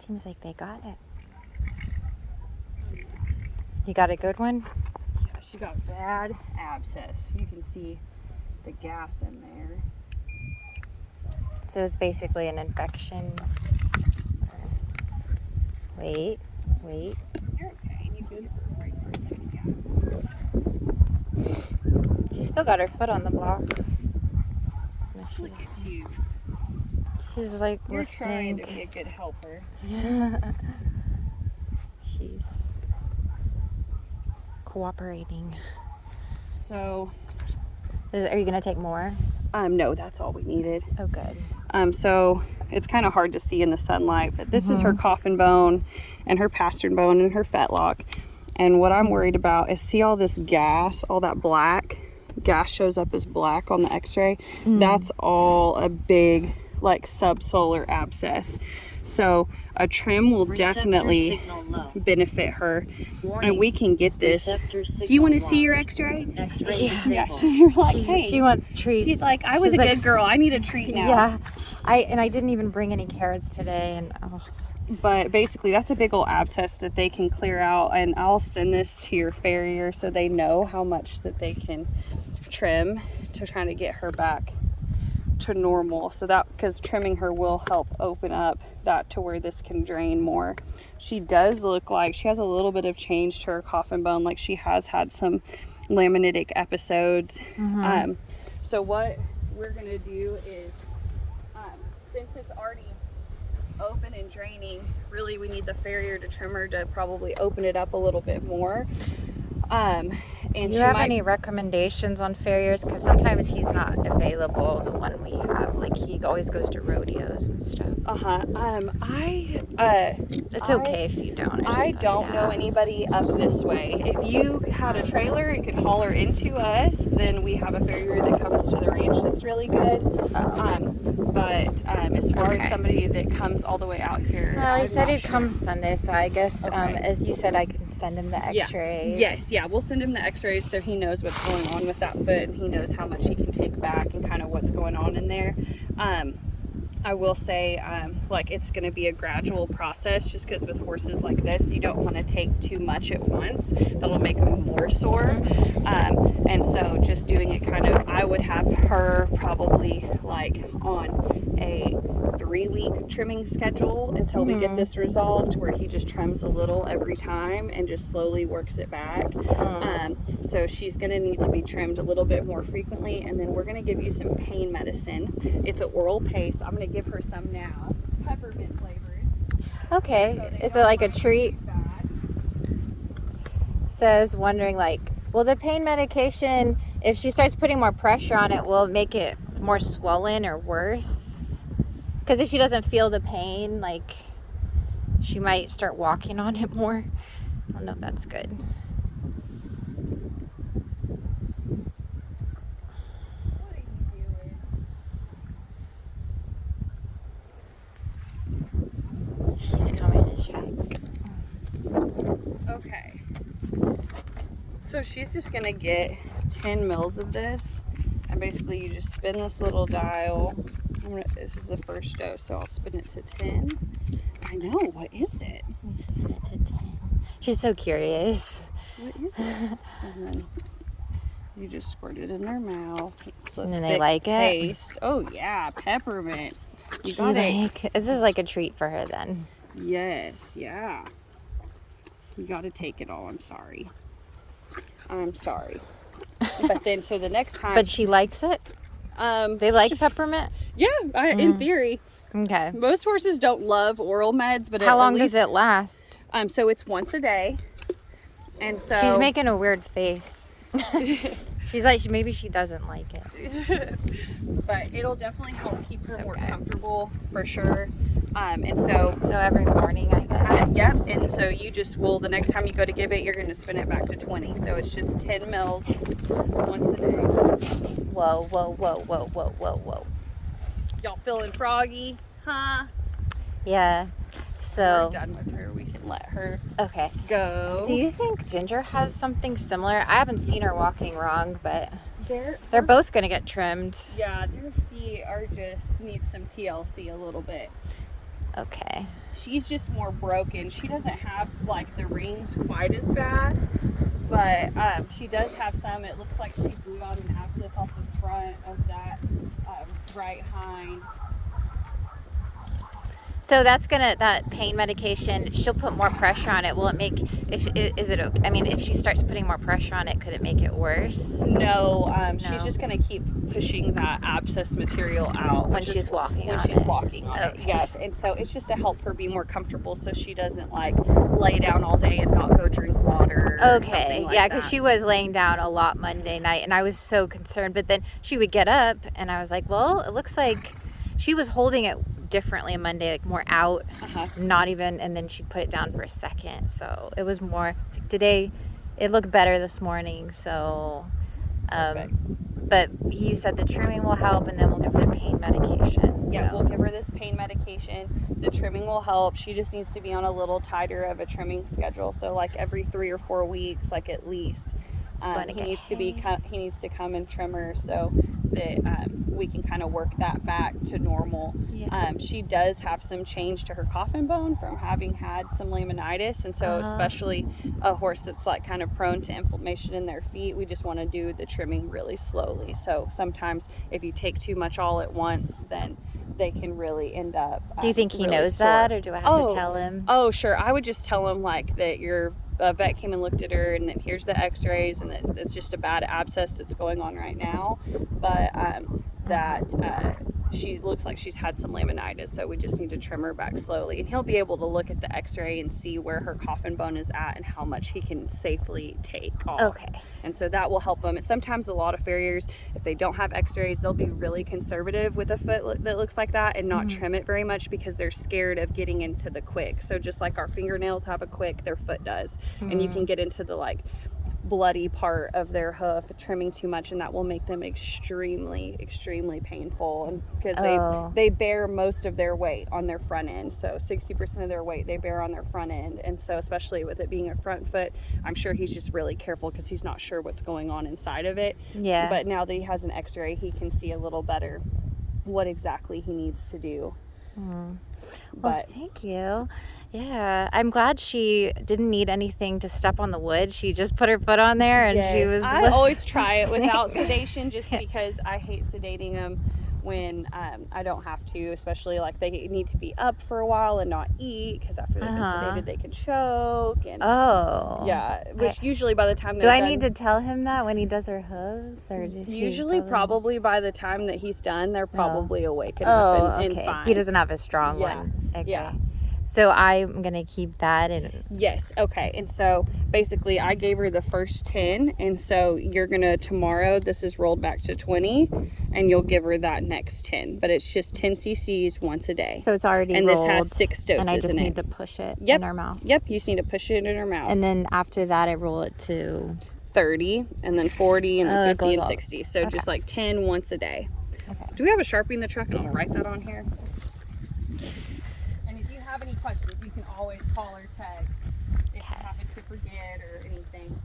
Seems like they got it. You got a good one? Yeah, she got a bad abscess. You can see the gas in there. So it's basically an infection. Wait. You're okay. You good? Right for a second, yeah. She's still got her foot on the block. No, Look at you. She's like You're listening. trying to be a good helper. She's cooperating. So, Are you gonna take more? no, that's all we needed. Oh, good. So it's kind of hard to see in the sunlight, but this is her coffin bone and her pastern bone and her fetlock. And what I'm worried about is, see all this gas, all that black gas shows up as black on the x-ray. That's all a big like subsolar abscess. So a trim will definitely benefit her. And we can get this. Do you want to see your x-ray? Yeah. You're like, hey. She wants treats. She's like, I was a good girl. I need a treat now. Yeah. I didn't even bring any carrots today, and But basically, that's a big old abscess that they can clear out, and I'll send this to your farrier so they know how much that they can trim to try to get her back to normal. So that, because trimming her will help open up that to where this can drain more. She does look like she has a little bit of change to her coffin bone, like she has had some laminitic episodes. So what we're gonna do is, since it's already open and draining, really we need the farrier to trim her to probably open it up a little bit more. And do you have any recommendations on farriers? Because sometimes he's not available, the one we have. Like, he always goes to rodeos and stuff. It's okay if you don't. I don't know anybody up this way. If you had a trailer and could haul her into us, then we have a farrier that comes to the ranch that's really good. But as far as somebody that comes all the way out here, well, he said he'd come Sunday, so I guess as you said, I can send him the x-rays. Yeah, we'll send him the x-rays so he knows what's going on with that foot, and he knows how much he can take back and kind of what's going on in there. I will say, like, it's going to be a gradual process, just because with horses like this, you don't want to take too much at once. That'll make them more sore. And so just doing it kind of, I would have her probably like on a 3-week trimming schedule until we get this resolved, where he just trims a little every time and just slowly works it back. So she's going to need to be trimmed a little bit more frequently, and then we're going to give you some pain medicine. It's an oral paste. I'm going to give her some now. It's peppermint flavored. Okay. So is it like a treat? Says, wondering, like, will the pain medication, if she starts putting more pressure on it, will it make it more swollen or worse? Because if she doesn't feel the pain, like, she might start walking on it more. I don't know if that's good. What are you doing? She's coming to check. Okay. So she's just going to get 10 mils of this. And basically you just spin this little dial. This is the first dose, so I'll spin it to 10. I know, what is it? We spin it to 10. She's so curious. What is it? And then you just squirt it in their mouth. It's And then they like it? Paste. Oh yeah, peppermint. You got it. This is like a treat for her then. Yes, yeah. You got to take it all. I'm sorry. But then, so the next time. But she likes it? They like peppermint? Yeah, in theory. Okay. Most horses don't love oral meds, but how long does it last? So it's once a day. And so. She's making a weird face. She's like, maybe she doesn't like it. But it'll definitely help keep her more comfortable, for sure. And so every morning, I guess. Yep. And so you just will, the next time you go to give it, you're going to spin it back to 20. So it's just 10 mils once a day. Whoa, whoa, whoa, whoa, whoa, whoa, whoa. Y'all feeling froggy, huh? Yeah. So we're done with her. We can let her go. Do you think Ginger has something similar? I haven't seen her walking wrong, but they're both going to get trimmed. Yeah, their feet are just need some TLC a little bit. Okay. She's just more broken. She doesn't have like the rings quite as bad, but she does have some. It looks like she blew out an abscess off the front of that right hind. So that's that pain medication, she'll put more pressure on it. Will it make, is it okay? I mean, if she starts putting more pressure on it, could it make it worse? No, No. she's just gonna keep pushing that abscess material out When she's walking on it. Okay. Yep. And so it's just to help her be more comfortable, so she doesn't like lay down all day and not go drink water. Or Okay. something like Yeah, because that. she was laying down a lot Monday night, and I was so concerned. But then she would get up, and I was like, well, it looks like she was holding it differently Monday, like more out, not even, and then she'd put it down for a second. So it was more, today it looked better this morning. So, but you said the trimming will help, and then we'll give her the pain medication. Yeah, so. we'll give her this pain medication. The trimming will help. She just needs to be on a little tighter of a trimming schedule. So like every 3 or 4 weeks, like at least. He needs to come and trim her so that we can kind of work that back to normal. Yeah. She does have some change to her coffin bone from having had some laminitis, and so especially a horse that's like kind of prone to inflammation in their feet, we just want to do the trimming really slowly. So sometimes if you take too much all at once, then they can really end up Do you think he really knows sore. that, or do I have to tell him? Oh, sure. I would just tell him like that your vet came and looked at her, and then here's the x-rays, and that it's just a bad abscess that's going on right now, but that she looks like she's had some laminitis, so we just need to trim her back slowly. And he'll be able to look at the x-ray and see where her coffin bone is at and how much he can safely take off. Okay. And so that will help them. And sometimes a lot of farriers, if they don't have x-rays, they'll be really conservative with a foot that looks like that and not trim it very much because they're scared of getting into the quick. So just like our fingernails have a quick, their foot does. And you can get into the like bloody part of their hoof trimming too much, and that will make them extremely painful, and because they bear most of their weight on their front end, so 60% of their weight they bear on their front end. And so especially with it being a front foot, I'm sure he's just really careful because he's not sure what's going on inside of it. Yeah. But now that he has an x-ray, he can see a little better what exactly he needs to do. Well, thank you. Yeah, I'm glad she didn't need anything to step on the wood. She just put her foot on there, and she was I always try it without sedation, just because I hate sedating them when I don't have to, especially like they need to be up for a while and not eat, because after they've been sedated they can choke. And which usually by the time do I need to tell him that when he does her hooves, or just usually probably by the time that he's done they're probably awake enough and fine. He doesn't have a strong one. Okay. So I'm going to keep that. Yes. Okay. And so basically I gave her the first 10. And so you're going to, tomorrow, this is rolled back to 20, and you'll give her that next 10. But it's just 10 cc's once a day. So it's already rolled. And this has 6 doses in it. And I just need to push it in her mouth. Yep. You just need to push it in her mouth. And then after that, I roll it to 30, and then 40, and then 50, and 60. So just like 10 once a day. Okay. Do we have a Sharpie in the truck? And I'll write that on here. And if you have any questions, you can always call or text if you happen to forget or anything.